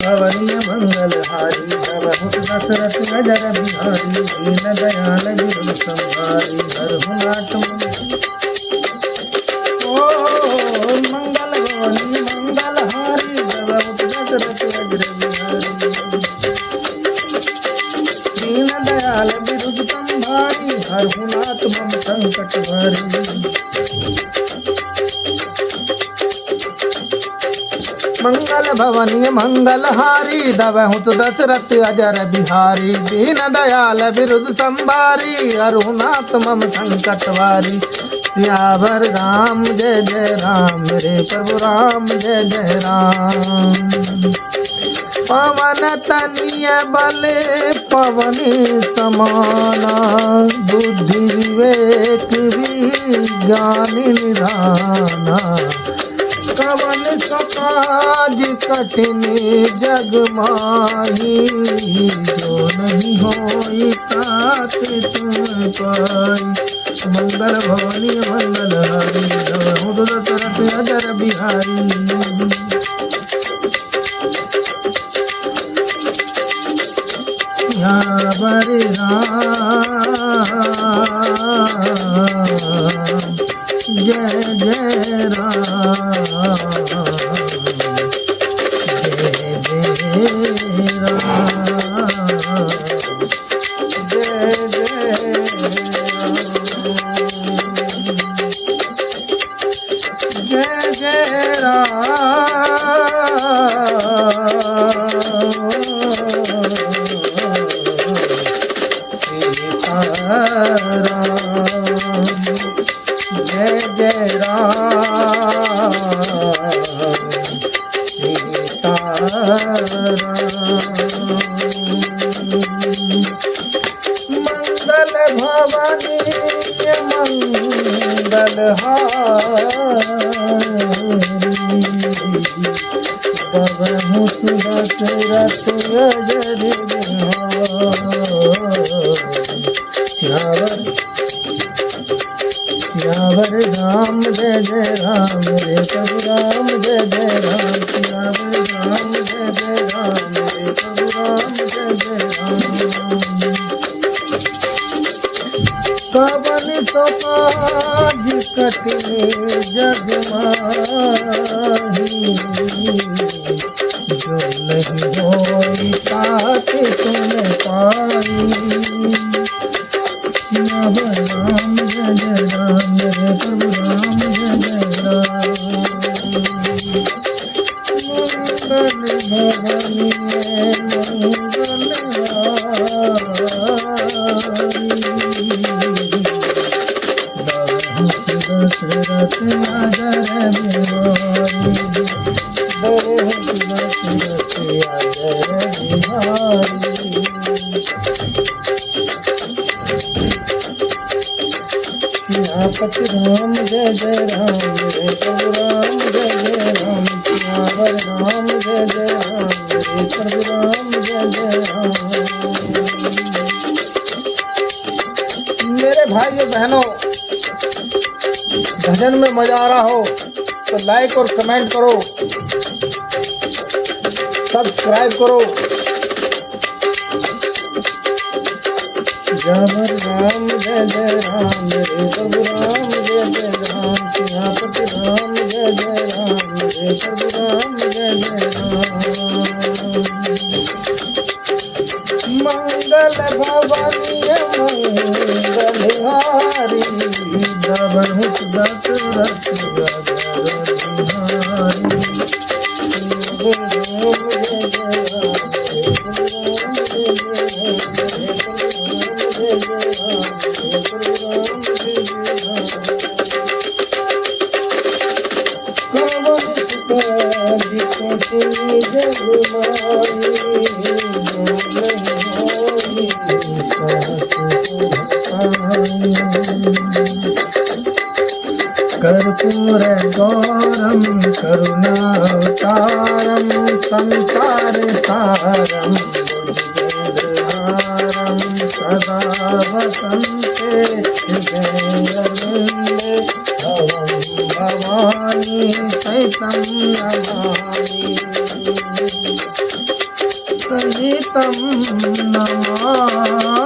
भवनीय मंगलहारी बहुत दशरथ अजर बिहारी दीन दयाल विष्णु संहारी हरहु नाथ ओ मंगल भवनीय मंगलहारी बहुत दशरथ अजर बिहारी दीन दयाल विष्णु संहारी हरहु नाथ मम संकट भारी मंगल भवनीय मंगलहारी दबहुत दशरथ अजर बिहारी दीन दयाल विरुद्ध संभारी अरुणात मम संकट वारी सियावर राम जय जय राम रे प्रभु राम जय जय राम पवन तनिय बले पवनी समाना बुद्धि विवेक विज्ञान निधाना कवन सकाज कठिन जग माही जो नहीं होई तात तुम पाई मंगल भवनी मंगल हरि दशरथ अजर बिहारी सियावर राम जय जय राम जय जय मंगल भवनी मंगलहारी बहुत दशरथ अजर सियावर राम जय जय राम रे प्रभु राम जय जय राम सियावर राम जय जय राम रे प्रभु राम जय जय राम कवन तो काज कठिन जग माही जो नहीं होई तात तुम पाई सियावर राम जय जय राम रे प्रभु राम जय जय राम मंगल भवनी दशरथ अजर बिहारी दशरथ अजर बिहारी सियापति राम जय जय राम रे प्रभु राम जय जय राम सियावर राम जय जय राम रे प्रभु राम जय जय राम मेरे भाइयों बहनों भजन में मजा आ रहा हो तो लाइक और कमेंट करो सब्सक्राइब करो सियावर राम जय जय राम रे प्रभु राम जय जय राम सियापति राम जय जय राम रे प्रभु राम जय जय राम मंगल भवनी मंगलहारी बहुत दशरथ अजर बिहारी कर्पूर गौरम करुणावतारम संसार सारम बुद्धिहारम सदा वसन्ते हृदये भवं भवानी सहितं नमामि संगीतं नमामि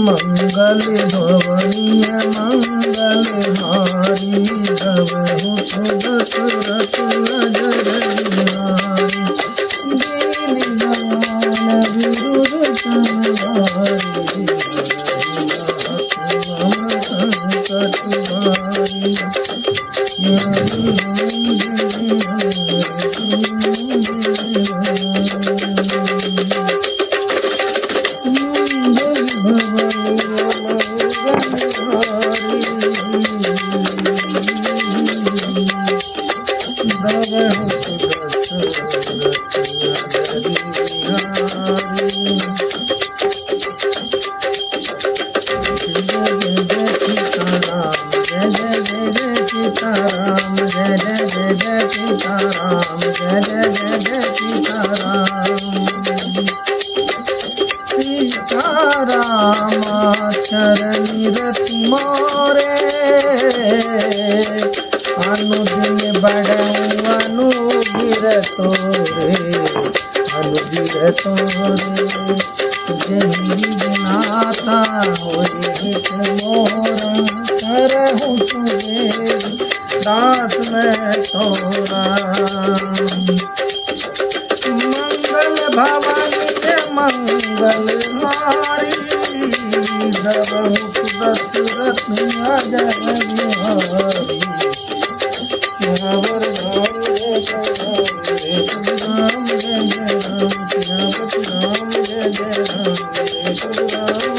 मंगल भवनीय मंगलहारी धवहु दशरथ नजर बिहारी दीन दयाल विरुद्ध संहारी संकट भारी चरणी रति मोरे अनुदिन बढ़ऊ अनुगिर तोरे अनुगिर तोरे जही नाता होए हित मोरा करहु तुझे दास मैं तोरा मंगल भवानी मंगल हारी धवहु दशरथ नजर बिहारी सियावर राम जय राम जय राम सियावर राम जय राम जय राम